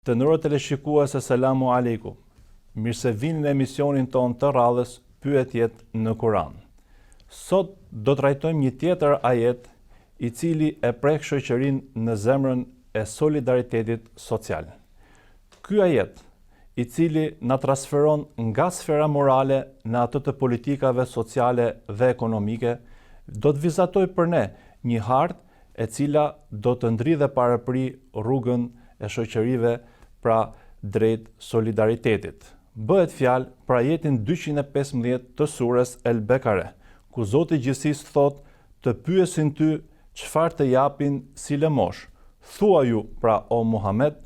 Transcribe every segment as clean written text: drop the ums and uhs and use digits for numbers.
Të nërë teleshikuese, selamu alaikum. Mirë se vini në emisionin ton të radhës Pyetjet në Kur'an. Sot do të trajtojmë një tjetër ajet i cili e prek shoqërinë në zemrën e solidaritetit social. Ky ajet, i cili na transferon nga sfera morale në atë të politikave sociale dhe ekonomike, do të vizatoj për ne një hartë e cila do të ndridhe parapri rrugën e shoqërive pra drejt solidaritetit. Bëhet fjalë për ajetin 215 të surës El Bekare, ku Zoti i Gjithësisë thot: "Të pyesin ty çfarë të japin si lëmosh. Thua ju, pra o Muhammed,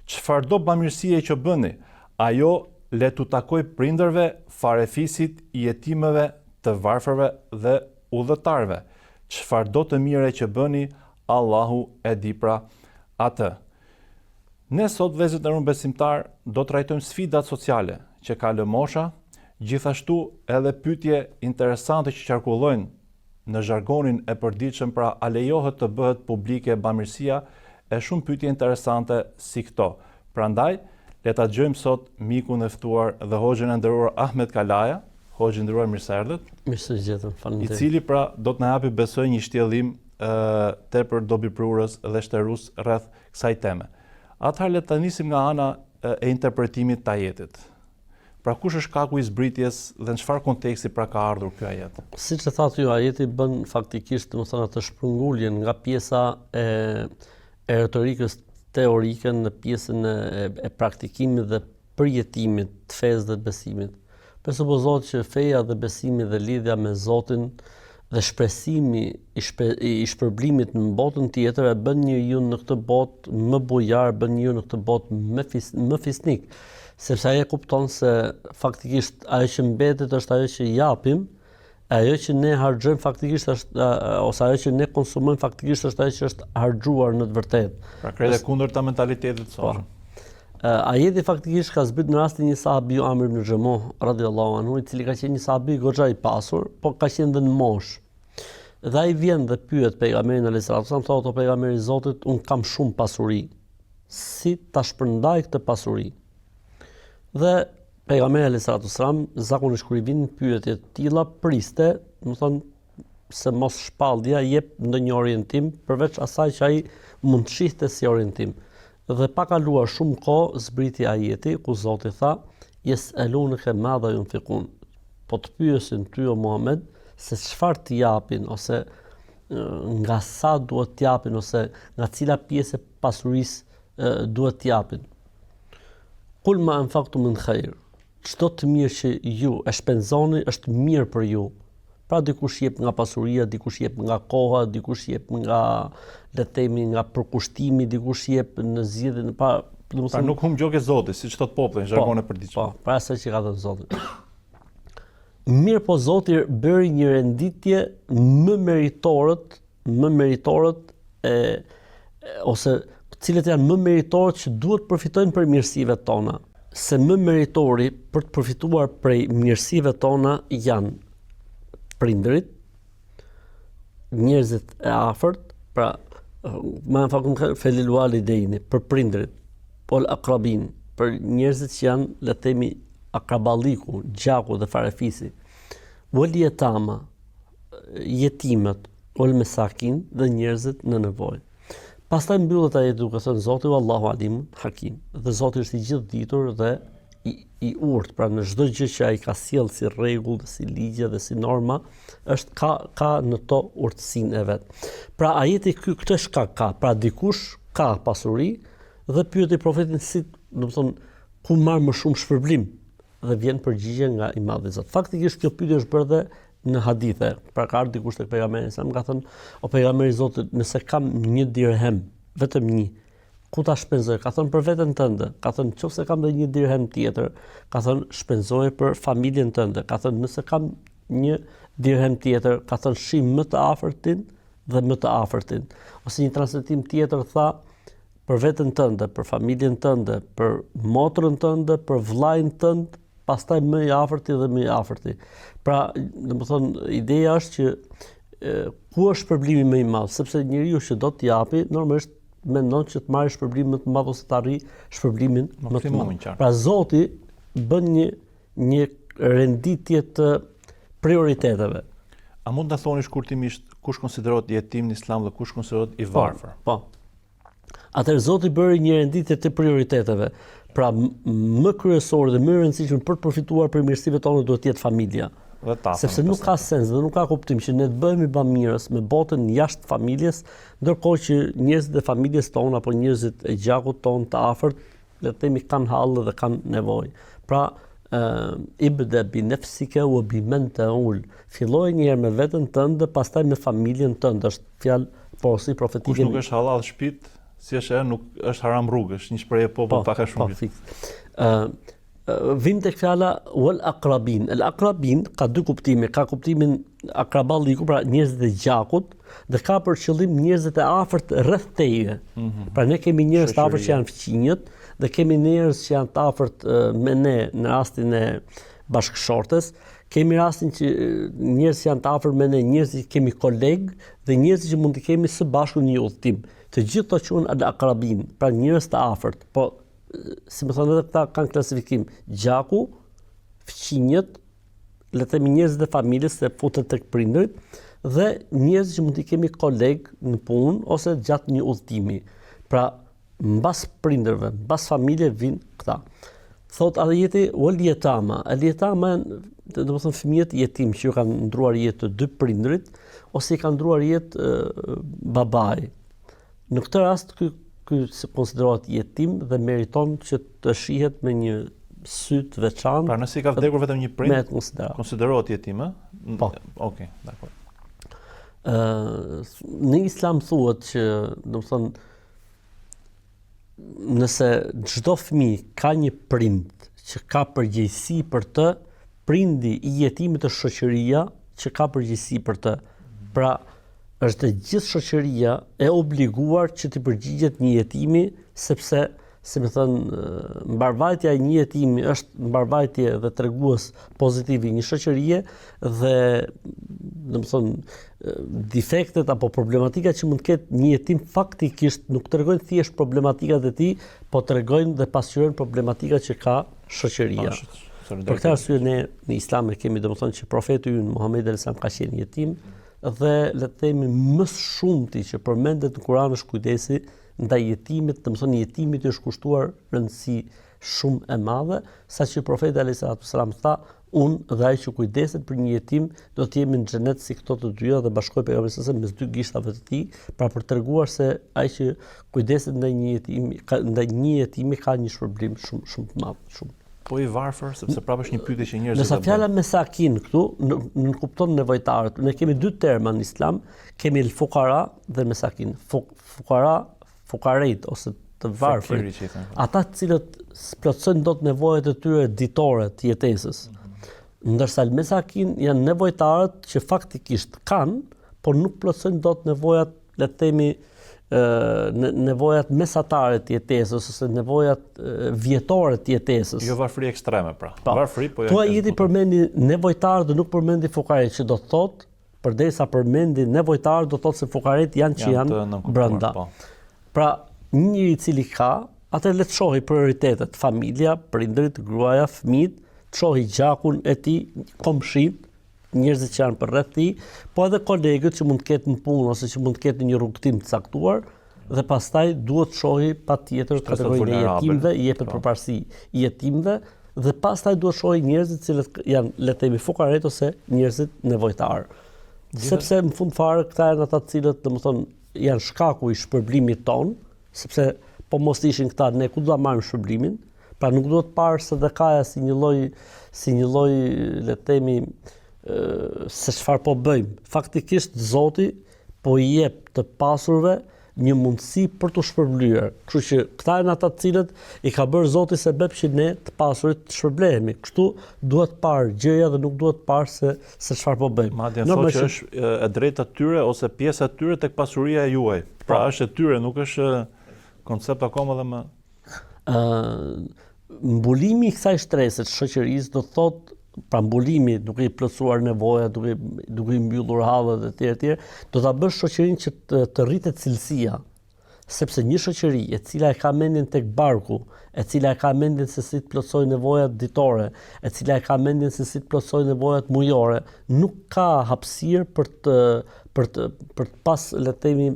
çfarëdo bamirësie që bëni, ajo le t'u takoj prindërve, farefisit, jetimëve, të varfërve dhe udhëtarve. Çfarëdo të mire që bëni, Allahu e di pra atë." Ne sot, vëllezër nderuar besimtar, do të trajtojmë sfidat sociale që ka lëmosha, gjithashtu edhe pyetje interesante që qarkullojnë në zhargonin e përditshëm, pra a lejohet të bëhet publike bamirësia, e shumë pyetje interesante si këto. Prandaj, le ta dëgjojmë sot mikun e ftuar dhe hoxhën e nderuar Ahmed Kalaja. Hoxhë i nderuar, mirë se erdhët. Mirë se gjetëm, faleminderit. I cili pra do të na japi, besoj, një shtjellim tepër dobiprurës dhe shterus rreth kësaj teme. Atëherë le të nisim nga ana e interpretimit të ajetit. Pra kush është shkaku i zbritjes dhe në çfarë konteksti pra ka ardhur ky ajet? Siç e thatë ju, ajeti bën faktikisht, domethënë, atë shpërnguljen nga pjesa e retorikës teorike në pjesën e praktikimit dhe përjetimit të fesë dhe të besimit. Presupozohet që feja dhe besimi dhe lidhja me Zotin dhe shpresimi i shpërblimit në botën tjetër e bën njeriu në këtë botë më bujar, bën njeriu në këtë botë më fisnik, sepse ai e kupton se faktikisht ajo që mbetet është ajo që japim, ajo që ne harxojmë faktikisht është ose ajo që ne konsumojmë faktikisht është ajo që është harxuar në të vërtetë. Pra krejt e kundërta mentalitetit sot. Ajeti faktikisht ka zbrit në rastin një sahabi, Amr ibn Xhemuh radhiyallahu anhu, i cili ka qenë një sahabi goxha i pasur, por ka qenë dhe në moshë. Dhe ai vjen dhe pyet pejgamberin alayhis salam, thotë: "O pejgamberi i Zotit, un kam shumë pasuri. Si ta shpërndaj këtë pasuri?" Dhe pejgamberi alayhis salam zakonisht kur i vinin pyetje të tilla, priste, do të thonë se mos shpallja jep ndonjë orientim përveç asaj që ai mund të shihte si orientim. Dhe pa kaluar shumë kohë zbriti ajeti ku Zoti tha: "Yes'alunaka madha yunfiqun." Po të pyesin ty o Muhammed se çfarë të japin, ose nga sa duhet të japin, ose nga cila pjesë e pasurisë duhet të japin. Kul ma anfaqtum min khair. Çdo të mirë që ju e shpenzoni është mirë për ju. Pra dikush jep nga pasuria, dikush jep nga koha, dikush jep nga, le të themi, nga përkushtimi, dikush jep në zgjedhjen pa nuk humb gjokë Zoti, siç thot populli në zhargon e përditshëm. Po, pra asaj që ka thënë Zoti. Mirë, po Zoti bëri një renditje më meritorët ose cilët janë më meritorët që duhet përfitojnë për mirësive tona. Se më meritori për të përfituar prej mirësive tona janë prindërit, njerëzit e afërt, pra ma anfaqtum felil walidaini, për prindërit, pol akrabin, për njerëzit që janë, le të themi, akraballiku, gjaku dhe farefisi, wal yatama, jetimet, wal mesakin dhe njerëzit në nevojë. Pastaj mbyllet ajeti duke thënë Zoti: "Wallahu alim hakim." Dhe Zoti është i gjithë ditur dhe i urtë, pra në çdo gjë që ai ka sjell si rregull dhe si ligje dhe si norma, është ka në to urtësinë e vet. Pra ajeti këtë shkak ka, pra dikush ka pasuri dhe pyeti profetin si, do të thonë, ku marr më shumë shpërblim, dhe vjen përgjigje nga i Madhi Zot. Faktikisht kjo pyetje është bërë dhe në hadithe. Pra ka ardhur dikush tek pejgamberi sa më ka thënë: "O pejgamberi i Zotit, nëse kam 1 dirhem, vetëm 1, ku ta shpenzoj?" Ka thënë: "Për veten tënde." Ka thënë: "Nëse kam edhe 1 dirhem tjetër." Ka thënë: "Shpenzoje për familjen tënde." Ka thënë: "Nëse kam 1 dirhem tjetër." Ka thënë: "Shih më të afërtin dhe më të afërtin." Ose një transmetim tjetër tha: "Për veten tënde, për familjen tënde, për motrën tënde, për vllajën tënd, pastaj më i afërti dhe më i afërti." Pra, domethënë, ideja është që ku është shpërblimi më i madh, sepse njeriu që do të japi normalisht mendon që të marrë shpërblim më të madh ose të arrijë shpërblimin më të madh. qartë. Pra Zoti bën një renditje të prioriteteve. A mund të thoni shkurtimisht kush konsiderohet jetim në Islam dhe kush konsiderohet i varfër? Po. Atëherë Zoti bëri një renditje të prioriteteve. Pra më kryesor dhe më rëndësishme për të përfituar për mirësive tona duhet të jetë familja. Sepse nuk ka sens dhe nuk ka kuptim që ne të bëhemi bamirës me botën jashtë familjes, ndërkohë që njerëzit e familjes tonë apo njerëzit e gjakut tonë të afërt, le të themi, kanë hallë dhe kanë nevojë. Pra ibda bi nafsika wa bi man ta'ul. Filloj një herë me veten tënde, pastaj me familjen tënde. Është fjalë porosi profetike. Kush nuk është halal shtëpit, si është nuk është haram rrugë, është një shprehje popull pak a shumë. Vim tek fjala wal aqrabin. El aqrabin ka dy kuptime. Ka kuptimin akraballiku, pra njerëzit e gjakut, dhe ka për qëllim njerëzit e afërt rreth teje. Pra ne kemi njerëz të afërt që janë fëmijët dhe kemi njerëz që janë të afërt me ne në rastin e bashkëshortes. Kemi rastin që njerëz që janë të afërt me ne, njerëz që kemi koleg dhe njerëz që mund të kemi së bashku në një udhtim. Të gjithë to quhen al-aqrabin, pra njerëz të afërt. Po si më thonë edhe këta kanë klasifikim. Gjaku, fëmijët, le të themi njerëzit e familjes se futet tek prindërit dhe njerëz që mund të kemi koleg në punë ose gjatë një udhëtimi. Pra mbas prindërve, mbas familje vijnë këta. Thot ajeti wal yatama. Al yatama, do të thonë fëmijët jetim që kanë ndruar jetë të dy prindrit ose i kanë ndruar jetë babai. Në këtë rast ky konsiderohet jetim dhe meriton që të shihet me një sy të veçantë. Pra nëse i ka vdekur vetëm një prind, konsiderohet jetim, ë? Po. Okej, dakor. Në Islam thuhet që, do të thonë, nëse çdo fëmijë ka një prind që ka përgjegjësi për të, prindi i jetimit është shoqëria që ka përgjegjësi për të. Pra është gjithë shoqëria e obliguar që të përgjigjet një jetimi, sepse, si më thënë, mbarvajtja e një jetimi është mbarvajtje dhe tregues pozitiv i një shoqërie dhe, do të thonë, defektet apo problematika që mund të ketë një jetim faktikisht nuk tregojnë thjesht problematikat e tij, po tregojnë dhe pasqyrojnë problematikat që ka shoqëria. Për këtë arsye ne në Islam kemi, do të thonë, që profeti ynë Muhamedi alayhis salam ka qenë jetim dhe le të themi më shumti që përmendet në Kur'an është kujdesi ndaj jetimit, do të thonë jetimit është kushtuar rëndësi shumë e madhe, saqë profeti alayhis salam tha, unë dhe ai që kujdeset për një jetim do të jemi në xhenet si këto të dyja dhe bashkoi pejgamberi s.a.s. mes dy gishtave të tij, pra për treguar se ai që kujdeset ndaj një jetimi ka një shpërblim shumë të madh, shumë. Po i varfër, sepse prapë është një pyetje që njerëzit. Nësa fjala mesakin këtu nuk kupton nevojtarët. Ne kemi dy terma në Islam, kemi el fukara dhe mesakin. Fukara, fukarejt ose të varfërit. Ata të cilët plotësojnë dot nevojat e tyre ditore të jetesës. Ndërsa el mesakin janë nevojtarët që faktikisht kanë, por nuk plotësojnë dot nevojat, le të themi, nevojat mesatare të jetesës ose nevojat vjetore të jetesës. Jo varfëri ekstreme, pra. Varfëri, po tu ajeti përmendi nevojtarë dhe nuk përmendi fukaret, që do të thotë, përderisa përmendi nevojtarë do të thotë se fukaret janë brenda. Pra, një i cili ka, atë le të shohë prioritetet, familja, prindërit, gruaja, fëmijët, të shohë gjakun e tij, komshit, njerëzit që janë përreth tij, po edhe kolegët që mund të ketë në punë ose që mund të ketë një rrugtim të caktuar dhe pastaj duhet të shohë patjetër kategorinë e jetimëve, i jepet përparësi i jetimëve dhe pastaj duhet të shohë njerëzit që janë, le të themi, fukaret ose njerëzit nevojtar. Sepse në fund fare këta janë ata të cilët, domethënë, janë shkaku i shpërblimit ton, sepse po mos ishin këta ne ku do ta marrim shpërblimin, pra nuk duhet parë sadakaja si një lloj, le të themi, se çfarë po bëjmë. Faktikisht Zoti po i jep të pasurve një mundësi për të shpërblyer. Kështu që këta janë ata të cilët i ka bërë Zoti sebeb që ne të pasurit të shpërblehemi. Kështu duhet parë gjëja dhe nuk duhet parë se çfarë po bëjmë. Madje thotë që është e drejta e tyre ose pjesa e tyre tek pasuria e juaj. Pra është e tyre, nuk është koncept akoma dhe më. Mbulimi i kësaj shtresë të shoqërisë do thotë, pra mbulimi duke i plotësuar nevojat, duke i mbyllur hallet e tjera, do ta bësh shoqërinë që të rritet cilësia. sepse një shoqëri e cila e ka mendjen tek barku, e cila e ka mendjen se si të plotësojë nevojat ditore, e cila e ka mendjen se si të plotësojë nevojat mujore, nuk ka hapësirë për të pas, le të themi,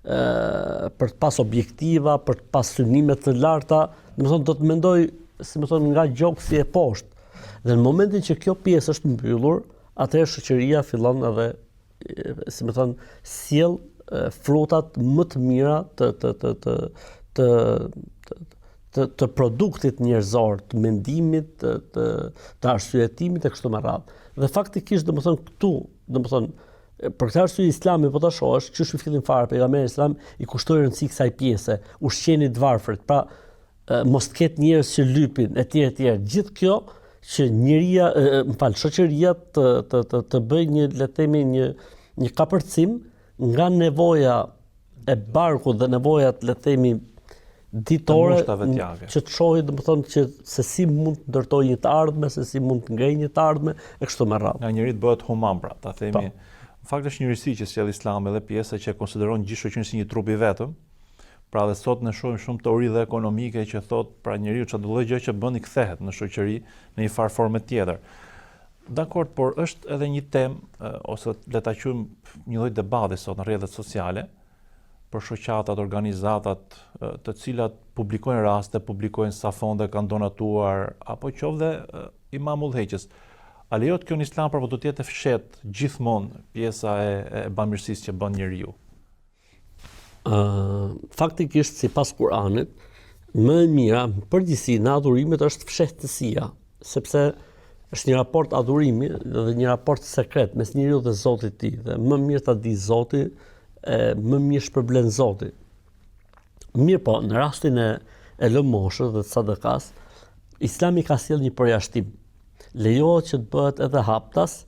për të pas objektiva, për të pas synime të larta, domethënë do të mendoj, si më thonë, nga gjoksi e poshtë. Dhe në momentin që kjo pjesë është mbyllur, atëherë shoqëria fillon edhe, si më thonë, sjell frutat më të mira të produktit njerëzor, të mendimit, të arsyetimit e kështu me radhë. Dhe faktikisht, domethënë këtu, domethënë, për këtë arsye Islami po ta shohësh, çu fillim fare pejgamberi Islam i kushtoi rëndësi kësaj pjese, ushqeni të varfrit, pra mos të ketë njerëz që lypin, etj. Gjithë kjo që shoqëria të bëjë një, le të themi, një kapërcim nga nevoja e barkut dhe nevojat, le të themi, ditore, që të shohë, domethënë, që se si mund të ndërtojë një të ardhme, se si mund të ngrejë një të ardhme e kështu me radhë. Nga njëri të bëhet human, pra, ta themi. Në fakt është një risi që sjell Islami dhe pjesa që e konsideron gjithë shoqërinë si një trup i vetëm. Pra dhe sot ne shohim shumë teori dhe ekonomike që thot pra njeriu çdo lloj gjë që bën i kthehet në shoqëri në një farë forme tjetër. Dakor, por është edhe një temë ose le ta quajmë një lloj debati sot në rrjetet sociale për shoqatat, organizatat të cilat publikojnë raste, publikojnë sa fonde kanë donatuar apo qoftë imam udhëheqës. A lejohet kjo në Islam apo do të jetë fshet gjithmonë pjesa e bamirësisë që bën njeriu? Faktikisht sipas Kuranit, më e mira përgjithësi në adhurimet është fshehtësia, sepse është një raport adhurimi dhe një raport sekret mes njeriu dhe Zotit të tij, dhe më mirë ta di Zoti, më mirë shpërblen Zoti. Mirë po, në rastin e lëmoshës dhe të sadakas, Islami ka sjell një përjashtim. Lejohet që të bëhet edhe haptas,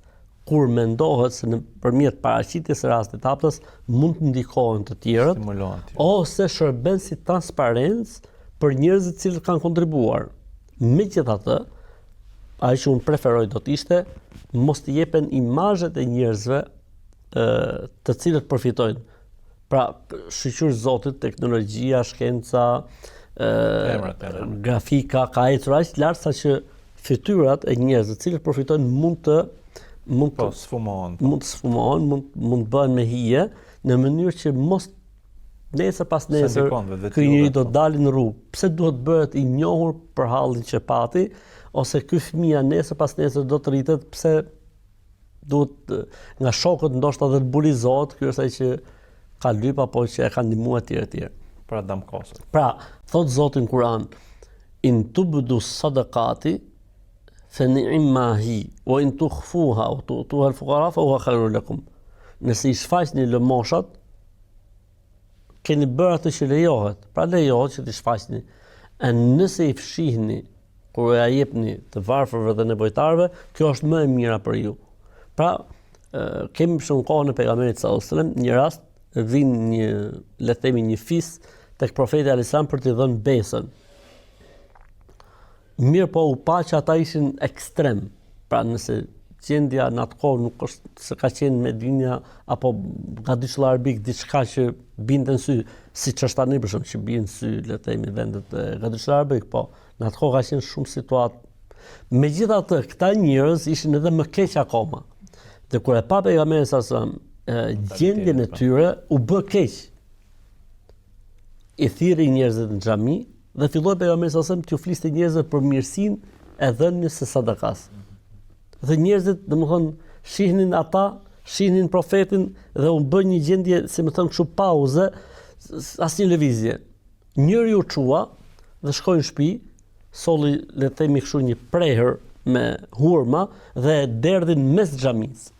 kur mendohet se nëpërmjet paraqitjes së rastit haptas mund të ndikohen të tjerët, ose shërben si transparencë për njerëzit që kanë kontribuar. Megjithatë, ajo që unë preferoj do të ishte mos të jepen imazhet e njerëzve të cilët përfitojnë. Pra, shqyr Zotit, teknologjia, shkenca, grafika, ka ecur aq lart sa që fytyrat e njerëzve të cilët përfitojnë mund të sfumohen, mund bëhen me hije në mënyrë që mos nesër pas nesër ky njeri do të dalë në rrugë. Pse duhet bëhet i njohur për hallin që pati, ose ky fëmia nesër pas nesër do të rritet, pse duhet nga shokët ndoshta dhe të bulizohet, ky është ai që ka lyp apo që e ka ndihmuar etj. Pra damkosur. Pra, thot Zoti në Kur'an, in tubdu sadaqati فَنِعِمَّا هِي وَإِن تُخْفُوهَا وَتُؤْتُوهَا الْفُقَرَاءَ فَهُوَ خَيْرٌ لَكُمْ. Nëse I shfaqni lëmoshat, keni bërë atë që lejohet, pra lejohet që t'i shfaqni. E nëse I fshihni kur ja jepni të varfërve dhe nevojtarëve, kjo është më e mira për ju. Pra, kemi shumë kohën e pejgamberit sallallahu alajhi wasallam, një rast vin një, le të themi, një fis tek profeti alayhis salam për t'i dhënë besën. Mirë po u pa që ata ishin ekstrem, pra nëse gjendja në atë kohë nuk është se ka qenë Medinja apo gadishull arabik diçka që binte në sy, siç është tani për shembull që bien në sy, le të themi, vendet e gadishull arabik, po në atë kohë ka qenë shumë situatë. Megjithatë, këta njerëz ishin edhe më keq akoma. Dhe kur e pa pejgamberin sallallahu alajhi wasallam gjendjen e tyre u bë keq. I thirrri njerëzit në xhami dhe filloi pejgamberi sallallahu alajhi wasallam t'u fliste njerëzve për mirësinë e dhënies së sadakas. Dhe njerëzit, domethënë, shihnin ata, shihnin profetin dhe u bë një gjendje, si më thon, kështu pauze, asnjë lëvizje. Njëri u çua dhe shkoi në shtëpi, solli, le të themi kështu, një prehër me hurma dhe derdhin mes xhamisë.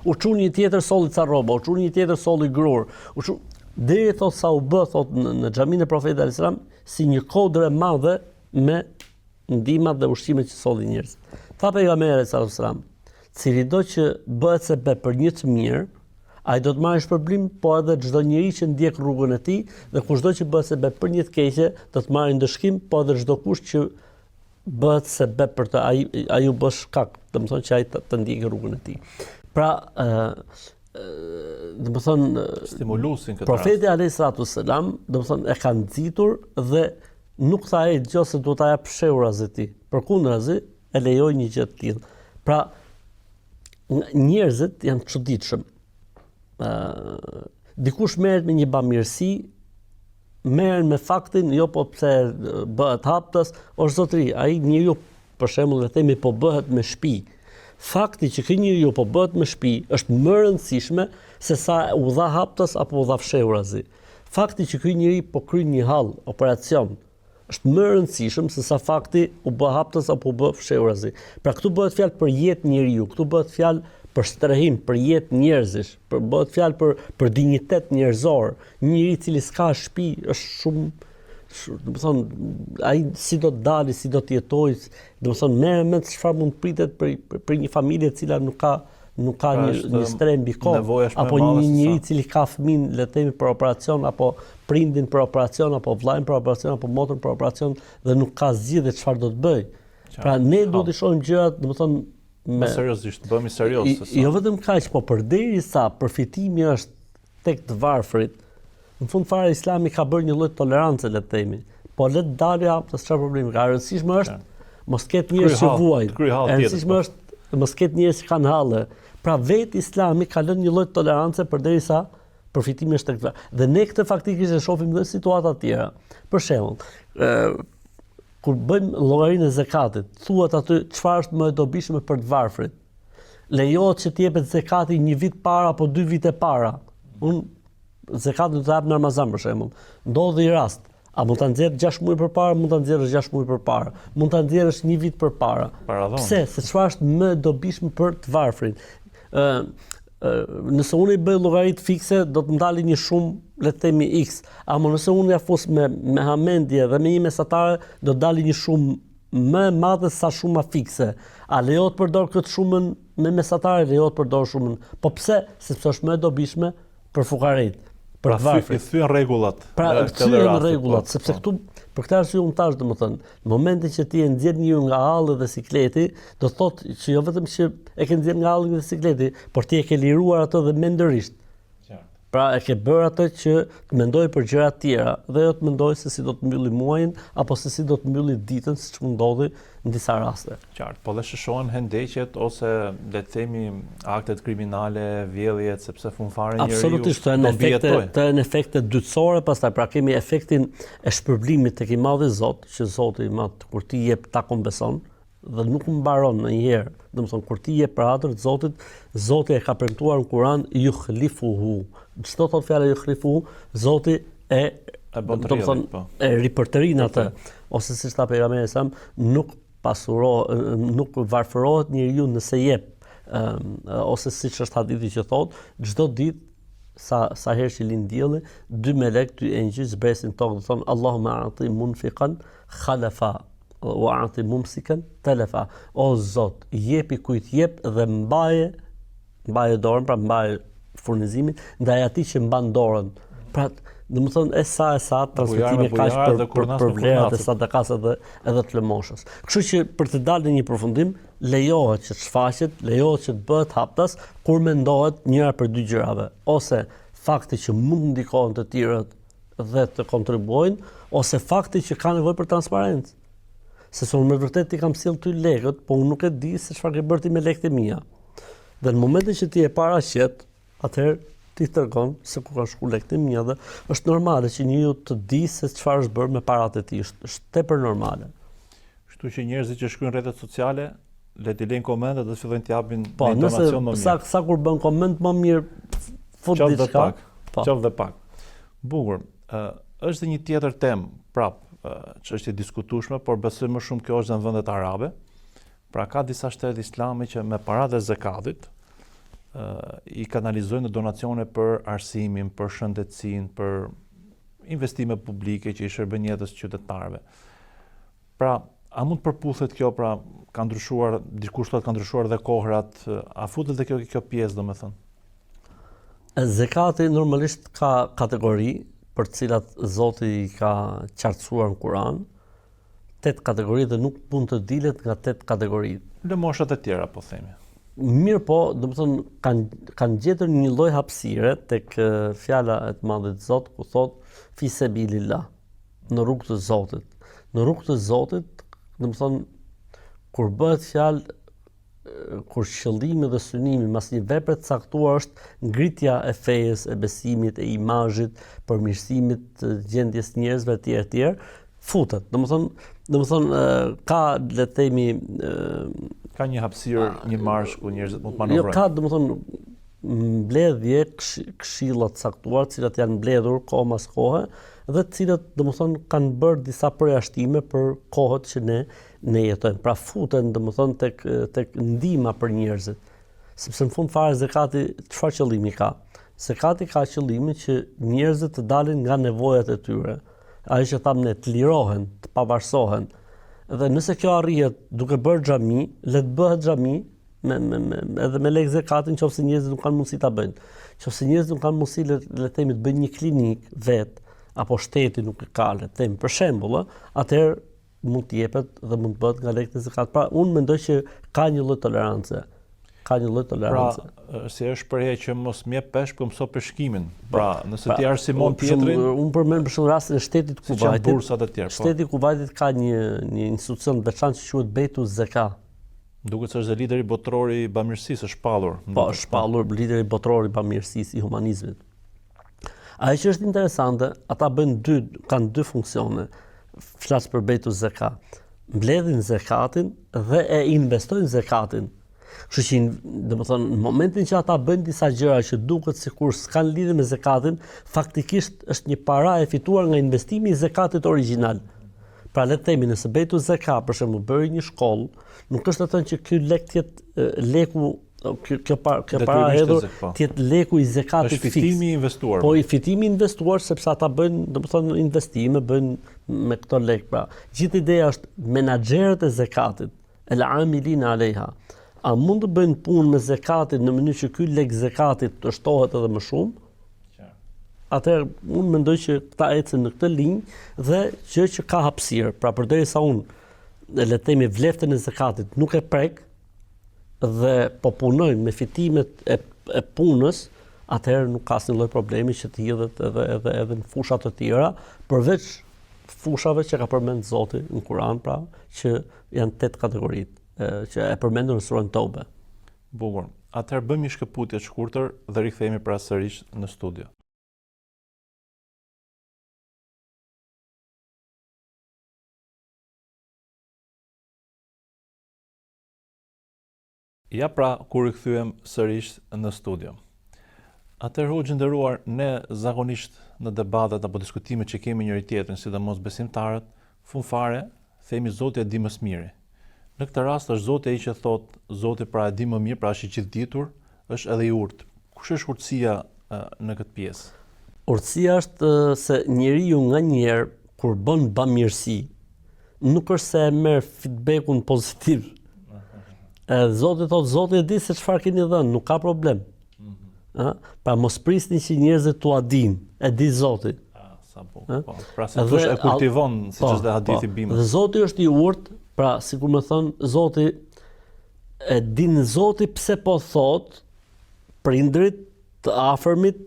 U çu një tjetër solli ca rroba, u çu një tjetër solli grur, u çu deri thot sa u bë thot në xhaminë e profetit alayhis salam si një kodër e madhe me ndihmat dhe ushqimet që solli njerëz. Tha pejgamberi alayhis salam, cili do që bëhet sebeb për një të mirë, ai do të marrë shpërblim, po edhe çdo njeri që ndjek rrugën e tij, dhe kushdo që bëhet sebeb për një të keqe, do të marrë ndëshkim, po edhe çdo kush që bëhet sebeb për të ai u bë shkak, domethënë që ai të ndjekë rrugën e tij. Pra, do të thonë Stimulusin këtë profeti alayhis salatu wassalam, do të thonë e ka nxitur dhe nuk tha ai gjë se do ta jap sheuraz e tij. Përkundrazi e lejoi një gjë të tillë. Pra njerëzit janë të çuditshëm. Dikush merret me një bamirësi, merren me faktin, jo po pse bëhet haptas, o zotëri, ai njeriu për shembull le themi po bëhet me shtëpi. Fakti që ky njeriu po bëhet me shtëpi është më e rëndësishme se sa u dha haptas apo u dha fshehurazi. Fakti që ky njeri po kryen një hall operacion është më e rëndësishëm se sa fakti u bë haptas apo u bë fshehurazi. Pra këtu bëhet fjalë për jetë njeriu, këtu bëhet fjalë për strehim, për jetë njerëzish, bëhet fjalë për dinjitet njerëzor. Një njeri i cili s'ka shtëpi është shumë, do të thonë, ai si do të dalë, si do të jetojë, do të thonë merr mend çfarë mund të pritet për një familje e cila nuk ka një strehim mbi kohë, apo një njeri i cili ka fëmin, le të themi për operacion, apo prindin për operacion, apo vllajën për operacion, apo motrën për operacion dhe nuk ka zgjidhje çfarë do të bëj. Pra ne duhet të shohim gjërat, do të thonë me seriozisht, bëhemi serioz se sa. Jo vetëm kaq, po përderisa përfitimi është tek të varfrit, në fund fare Islami ka bërë një lloj tolerance, le të themi. Po le të dalë haptas, çfarë problemi ka? E rëndësishme është mos ketë njerëz që vuajnë. E rëndësishme është mos ketë njerëz që kanë halle. Pra vetë Islami ka lënë një lloj tolerance përderisa përfitimi është tek të varfrit. Dhe ne këtë faktikisht e shohim në situata të tjera. Për shembull, kur bëjmë llogarinë e zakatit, thuhet aty çfarë është më e dobishme për të varfrit. Lejohet që të jepet zakati një vit para apo 2 vite para. Zakatin do të jap në Ramazan për shembull. Ndodhi rast, a mund ta nxjerrë 6 muaj përpara, mund ta nxjerrësh 6 muaj përpara, mund ta nxjerrësh 1 vit përpara. Pse? Se çfarë është më dobishme për të varfrin. Nëse unë i bëj llogaritë fikse, do të ndali një shumë, le të themi X, ama nëse unë ja fus me hamendje dhe me një mesatare, do të dalë një shumë më e madhe sa shuma fikse. A lejohet të përdor këtë shumën me mesatare, lejohet të përdor shumën. Po pse? Sepse është më e dobishme për fukarit. Pra i thyen rregullat. Pra thyen rregullat, sepse këtu për këtë arsye unë tash domethënë, në momentin që ti e nxjerr njëu nga halli dhe sikleti, do thotë që jo vetëm që e ke nxjerr nga halli dhe sikleti, por ti e ke liruar atë dhe mendërisht. Pra e ke bërë atë që të mendoj për gjëra të tjera dhe jo të mendoj se si do të mbylli muajin apo se si do të mbylli ditën, siç ndodhi në disa raste. Qartë, po dhe shëshohen hendeqet ose le të themi aktet kriminale, vjedhjet, sepse fundfare njeriu absolutisht të janë efekte dytësore, pastaj pra kemi efektin e shpërblimit tek i madhi Zot, që Zoti i Madh kur ti jep takon beson dhe nuk mbaron ndonjëherë. Domethënë kur ti jep për hatër të Zotit, Zoti e ka premtuar në Kur'an yukhlifuhu. Çdo thot fjala yukhlifuhu, Zoti e ripërtërin atë, ose siç tha pejgamberi sa nuk nuk varfërohet njeriu nëse jep, ose siç është hadithi që thot, çdo ditë sa herë që lind dielli, 2 melek, 2 engjëj zbresin tokë dhe thonë Allahumma a'ti munfiqan khalafa wa a'ti mumsikan talafa. O Zot, jepi kujt jep dhe mbaje dorën, pra mbaje furnizimin ndaj atij që mban dorën. Pra, domethënë e sa transmetimi kaq për vlerat e sadakas edhe të lëmoshës. Kështu që për të dalë në një përfundim, lejohet që të shfaqet, lejohet që të bëhet haptas kur mendohet njëra për 2 gjërave, ose fakti që mund ndikojnë të tjerët dhe të kontribuojnë, ose fakti që ka nevojë për transparencë. Sepse unë me vërtet ti kam sjell ty lekët, po unë nuk e di se çfarë ke bërë ti me lekët e mia. Dhe në momentin që ti e paraqet, atëherë ti tregon se ku kanë shku lekët e mia dhe është normale që njeriu të di se çfarë është bërë me paratë e tij, është tepër normale. Kështu që njerëzit që shkruajnë rrjetet sociale, le të lejnë komente dhe të fillojnë të japin informacion më mirë. Sa kur bën koment më mirë fut diçka. Qoftë dhe pak. Bukur. Është një tjetër temë, prap, që është e diskutueshme, por besoj më shumë kjo është në vendet arabe. Pra ka disa shtete islame që me paratë e zakatit i kanalizojnë në donacione për arsimin, për shëndetësinë, për investime publike që i shërben jetës qytetarëve. Pra, a mund të përputhet kjo, pra ka ndryshuar, dikush thotë ka ndryshuar dhe kohrat, a futet dhe kjo pjesë domethënë? Zakati normalisht ka kategori për të cilat Zoti i ka qartësuar në Kur'an, 8 kategori dhe nuk mund të dilet nga 8 kategori. Lëmoshat e tjera, po themi. Mirë po, domethënë kanë gjetur një lloj hapësire tek fjala e të Madhit Zot, ku thot fi sabilillah, në rrugë të Zotit. Në rrugë të Zotit, domethënë kur bëhet fjalë kur qëllimi dhe synimi mas një vepre të caktuar është ngritja e fesë, e besimit, e imazhit, përmirësimit të gjendjes njerëzve etj. Futet. Domethënë ka le të themi ka një hapësirë, një marsh ku njerëzit mund të manovrojnë. Jo, ka domethënë mbledhje, këshilla të caktuar, të cilat janë mbledhur kohë mas kohe dhe të cilat domethënë kanë bërë disa përjashtime për kohët që ne jetojmë. Pra futen domethënë tek ndihma për njerëzit. Sepse në fund fare zakati çfarë qëllimi ka? Zakati ka qëllimin që njerëzit të dalin nga nevojat e tyre. Ajo që thamë ne, të lirohen, të pavarësohen. Dhe nëse kjo arrihet duke bërë xhami, le të bëhet xhami edhe me lek zakatin, nëse njerëzit nuk kanë mundësi ta bëjnë. Nëse njerëzit nuk kanë mundësi le të themi të bëjnë një klinik vet, apo shteti nuk e ka, le të themi për shembull, atëherë mund të jepet dhe mund të bëhet nga lekët e zakatit. Pra unë mendoj që ka një lloj tolerance. Pra, si është përhej që mos mjep peshk, po mëso peshkimin. Pra, nëse ti arsimon tjetrin, unë përmend për shembull rastin e shtetit Kuvajtit. Si bursat e tjera. Shteti Kuvajtit ka një institucion veçantë që quhet Beitu Zeka. Duket se është lideri botror i bamirësisë, është shpallur. Po, është shpallur lideri botror i bamirësisë, i humanizmit. Ajo që është interesante, ata kanë dy funksione. Flas për Beitu Zeka. Mbledhin zakatin dhe e investojnë zakatin. Kështu që domethënë në momentin që ata bëjnë disa gjëra që duket sikur s'kan lidhje me zakatin, faktikisht është një para e fituar nga investimi i zakatit origjinal. Pra le të themi nëse Beitu Zeka për shembull bëri një shkollë, nuk është të thënë që ky lek të jetë leku kjo para hedhur të jetë leku i zakatit fiks. Është fitimi i investuar. Po i fitimi i investuar sepse ata bëjnë domethënë investime, bëjnë me këto lek. Pra, gjithë ideja është menaxherët e zakatit, el amilina alejha. A mund të bëjnë punë me zakatin në mënyrë që ky lek zakatit të shtohet edhe më shumë? Atëherë unë mendoj që këta ecën në këtë linjë dhe që ka hapësirë. Pra përderisa unë le të themi vleftën e zakatit nuk e prek dhe po punojnë me fitimet e punës, atëherë nuk ka asnjë lloj problemi që të hidhet edhe në fusha të tjera, përveç fushave që ka përmend Zoti në Kur'an, pra që janë 8 kategoritë që e përmendur në surën Tobe. Bukur. Atëherë bëjmë një shkëputje të shkurtër dhe rikthehemi pra sërish në studio. Ja pra kur rikthyem sërish në studio. Atëherë hoxhë nderuar, ne zakonisht në debatet apo diskutimet që kemi njëri tjetrin, sidomos besimtarët, fund fare themi Zoti e di më së miri. Në këtë rast është Zoti ai që thot, Zoti pra e di më mirë, pra është i gjithditur, është edhe i urtë. Kush është urtësia në këtë pjesë? Urtësia është se njeriu nganjëherë kur bën bamirësi, nuk është se e merr feedbackun pozitiv. Zoti thot, Zoti e di se çfarë keni dhënë, nuk ka problem. Pra mos prisni që njerëzit t'ua dinë, e di Zoti. Sa bukur. Pra se thosh e kultivon, siç është dhe hadithi bimës. Dhe Zoti është i urtë. Pra, sikur më thënë, Zoti e din Zoti pse po thot prindrit të afërmit,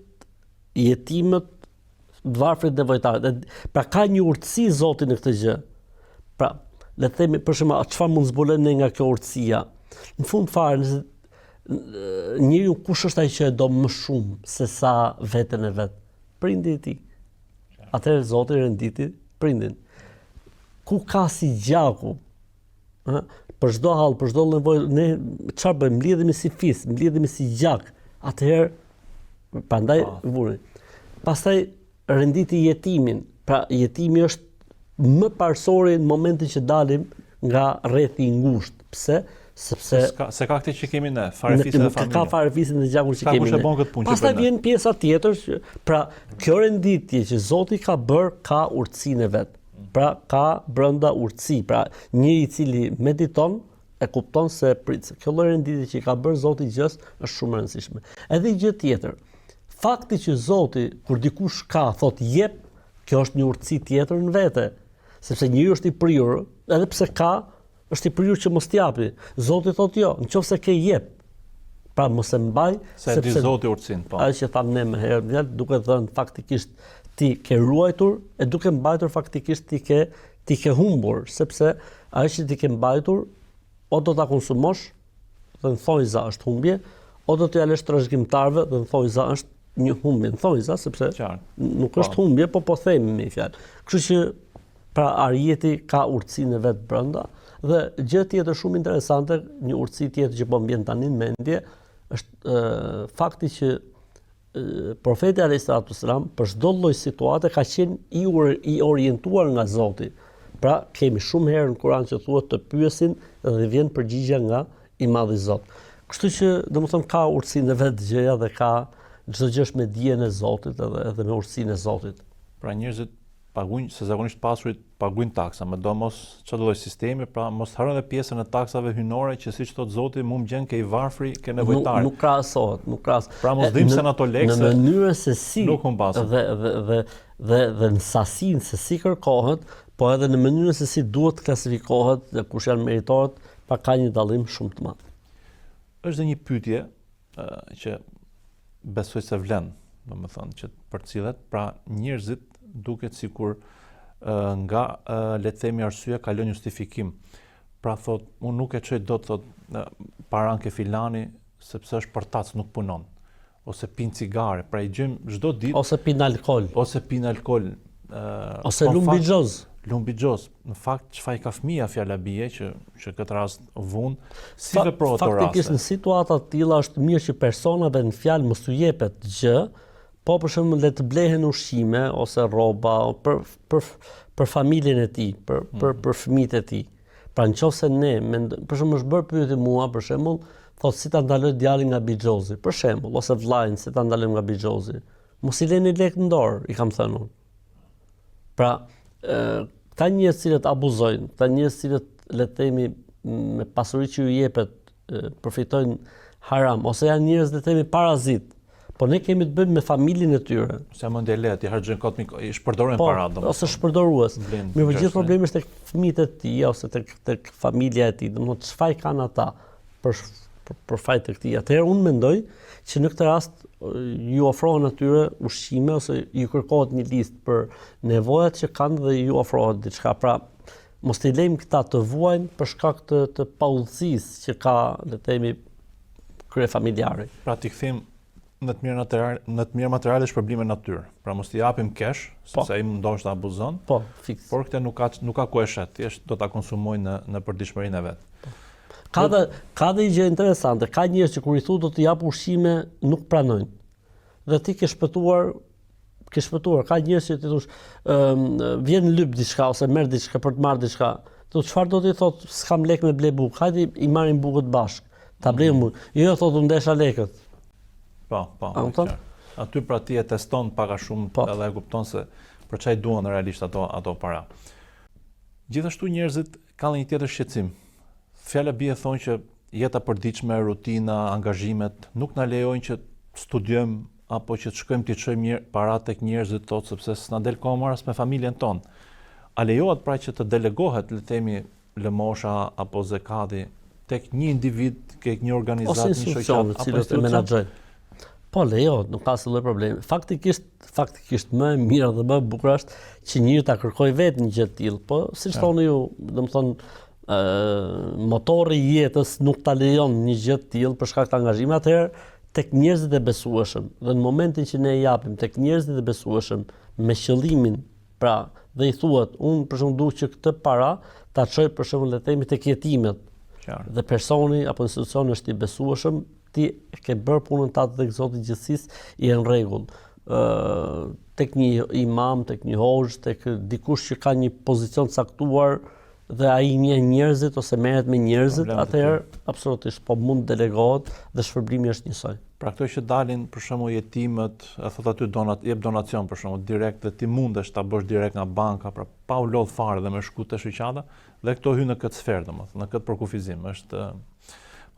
jetimët, varfrit dhe vojtarët. Pra ka një urtësi Zoti në këtë gjë. Pra, le të themi për shembull, çfarë mund zbulojmë ne nga kjo urtësia? Në fund fare, njeriu kush është ai që e do më shumë se sa veten e vet? Prindi i tij. Atëherë Zoti renditi prindin. Ku ka si gjaku? Për çdo hall, për çdo nevojë, ne çfarë bëjmë? Mbledhemi si fis, mbledhemi si gjak. Atëherë prandaj vuri. Pastaj renditi jetimin. Pra jetimi është më parsori në momentin që dalim nga rrethi i ngushtë. Pse? Sepse se ka këtë që kemi ne, farefisën e familjes. Ka farefisën e gjakun që kemi ne. Pastaj vjen pjesa tjetër, pra kjo renditje që Zoti ka bërë ka urtësinë e vet. Pra ka brenda urtësi, pra njëri i cili mediton e kupton se prit. Kjo lloj renditje që ka bërë Zoti gjës është shumë e rëndësishme. Edhe një gjë tjetër. Fakti që Zoti kur dikush ka thot jep, kjo është një urtësi tjetër në vete, sepse njeriu është i prirur, edhe pse ka, është i prirur që mos t'japi. Zoti thot jo, nëse ke jep. Pra mos e mbaj Se di Zoti urtësinë, po. Ajo që thamë ne më herë, duke thënë faktikisht ti ke ruajtur e duke mbajtur faktikisht ti ke humbur, sepse ajo që ti ke mbajtur o do ta konsumosh dhe në thonjza është humbje, o do t'ja lësh trashëgimtarëve dhe në thonjza është një humbje, në thonjza sepse nuk është humbje, po themi me fjalë. Kështu që pra arjeti ka urtësinë e vet brenda dhe gjë tjetër shumë interesante, një urtësi tjetër që po më vjen tani në mendje, është fakti që profeti alayhis salam për çdo lloj situate ka qenë i orientuar nga Zoti. Pra kemi shumë herë në Kur'an që thuhet të pyesin dhe vjen përgjigje nga i Madhi Zot. Kështu që domethënë ka urtësinë e vet gjëja dhe ka çdo gjë me dijen e Zotit edhe me urtësinë e Zotit. Pra njerëzit paguajnë, se zakonisht pasurit paguajnë taksa, me do mos çdo lloj sistemi, pra mos harrojnë edhe pjesën e taksave hyjnore që siç thot Zoti, mu më gjen ke i varfri, ke nevojtar. Nuk krahasohet, nuk krahasohet. Pra mos dim se në ato lekse në mënyrën se si nuk humbasën. dhe në sasinë se si kërkohet, po edhe në mënyrën se si duhet klasifikohet dhe kush janë meritorët, pa ka një dallim shumë të madh. Është dhe një pyetje që besoj se vlen, domethënë që përcillet, pra njerëzit duket sikur nga le të themi arsyeja ka lënë justifikim. Pra thot, unë nuk e çoj dot thot paran ke filani sepse është përtac nuk punon ose pin cigare, pra i gjejmë çdo ditë ose pin alkol, ose lumbixhoz. Lumbixhoz. Në fakt çfarë ka fëmia fjala bie që këtë rast vun, si veprohet ato raste. Faktikisht në situata të tilla është mirë që personave në fjalë mos u jepet gjë, po për shembull le të blehen ushqime ose rroba për familjen e tij, për fëmijët e tij. Pra nëse ne për shembull është bërë pyetje mua për shembull, thotë si ta ndaloj djalin nga bixhozi, për shembull, ose vllajën si ta ndalojmë nga bixhozi. Mos i lëni lek në dorë, i kam thënë unë. Pra ka njerëz cilët abuzojnë, ka njerëz cilët le të themi me pasuri që ju jepet përfitojnë haram, ose janë njerëz le të themi parazit. Po ne kemi të bëjmë me familjen e tyre. Se mund të letë, i harxojnë kot i shpërdoren para domosdoshmë. Ose shpërdorues. Mirë, gjithë problemi është tek fëmijët e tij ose tek familja e tij. Domethënë çfarë kanë ata për fajt të këtij. Atëherë unë mendoj që në këtë rast ju ofrohen atyre ushqime ose ju kërkohet një listë për nevojat që kanë dhe ju ofrohet diçka. Pra mos t'i lejmë këta të vuajnë për shkak të paudhësisë që ka le të themi kryefamiljari. Pra ti kthim në të mirë materiale shpërblim e natyrë. Pra mos t'i japim kesh, sepse ai ndoshta abuzon. Po, fiks. Por këtë nuk ka ku e shet, thjesht do ta konsumojnë në përditshmërinë e vet. Ka dhe gjë interesante, ka njerëz që kur i thu do t'i jap ushqime nuk pranojnë. Dhe ti ke shpëtuar, ka njerëz që ti thosh, vjen lyp diçka ose merr diçka për të marrë diçka. Thotë çfarë do t'i thotë, s'kam lek me ble bukë. Hajde i marrim bukët bashk. Ta blejmë. Jo thotë u ndesha lekët. Po. Aty pra ti e teston pak a shumë edhe e kupton se për çfarë duan realisht ato para. Gjithashtu njerëzit kanë një tjetër shqetësim. Fjala bie thonë që jeta e përditshme, rutina, angazhimet nuk na lejojnë që studiojmë apo që të shkojmë të çojmë para tek njerëzit tot sepse s'na del kohë marrës me familjen tonë. A lejohet pra që të delegohet le të themi lëmosha apo zekati tek një individ, tek një organizatë, një shoqat apo cilët e menaxhojnë? Po lejohet, nuk ka asnjë problemi. Faktikisht më e mira dhe më e bukur është që njëri ta kërkojë vetë një gjë të tillë, po siç thoni ju, domethënë motori i jetës nuk ta lejon një gjë të tillë për shkak të angazhimit, atëherë tek njerëzit e besueshëm. Dhe në momentin që ne i japim tek njerëzit e besueshëm me qëllimin, pra, dhe i thuhet, unë për shembull dua që këtë para ta çoj për shembull le të themi tek jetimet. Dhe personi apo institucioni është i besueshëm, ti ke bërë punën tatë tek Zoti i gjithësisë, i në rregull. Tek një imam, tek një hoxh, tek dikush që ka një pozicion caktuar dhe ai njeh njerëzit ose merret me njerëzit, atëherë absolutisht po mund delegohet dhe shpërblimi është njësoj. Pra këto që dalin për shembull jetimet, e thot aty jep donacion për shembull direkt dhe ti mundesh ta bësh direkt nga banka, pra pa u lodh fare dhe me shku te shoqata, dhe këto hyn në këtë sferë domethënë, në këtë përkufizim. Është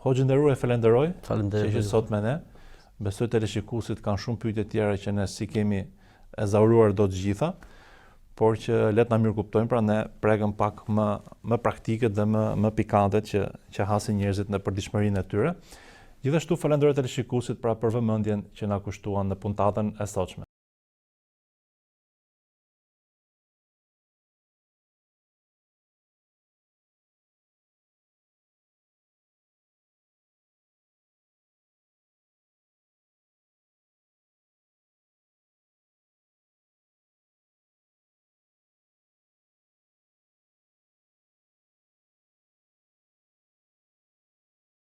Hoxhë nderuar, e falenderoj që je sot me ne. Besoj teleshikuesit kanë shumë pyetje tjera që ne si kemi e zauruar do të gjitha, por që le të na mirë kuptojmë, pra ne prekëm pak më praktike dhe më pikante që hasin njerëzit në përditshmërinë e tyre. Gjithashtu falenderoj teleshikuesit për vëmendjen që na kushtuan në puntatën e sotshme.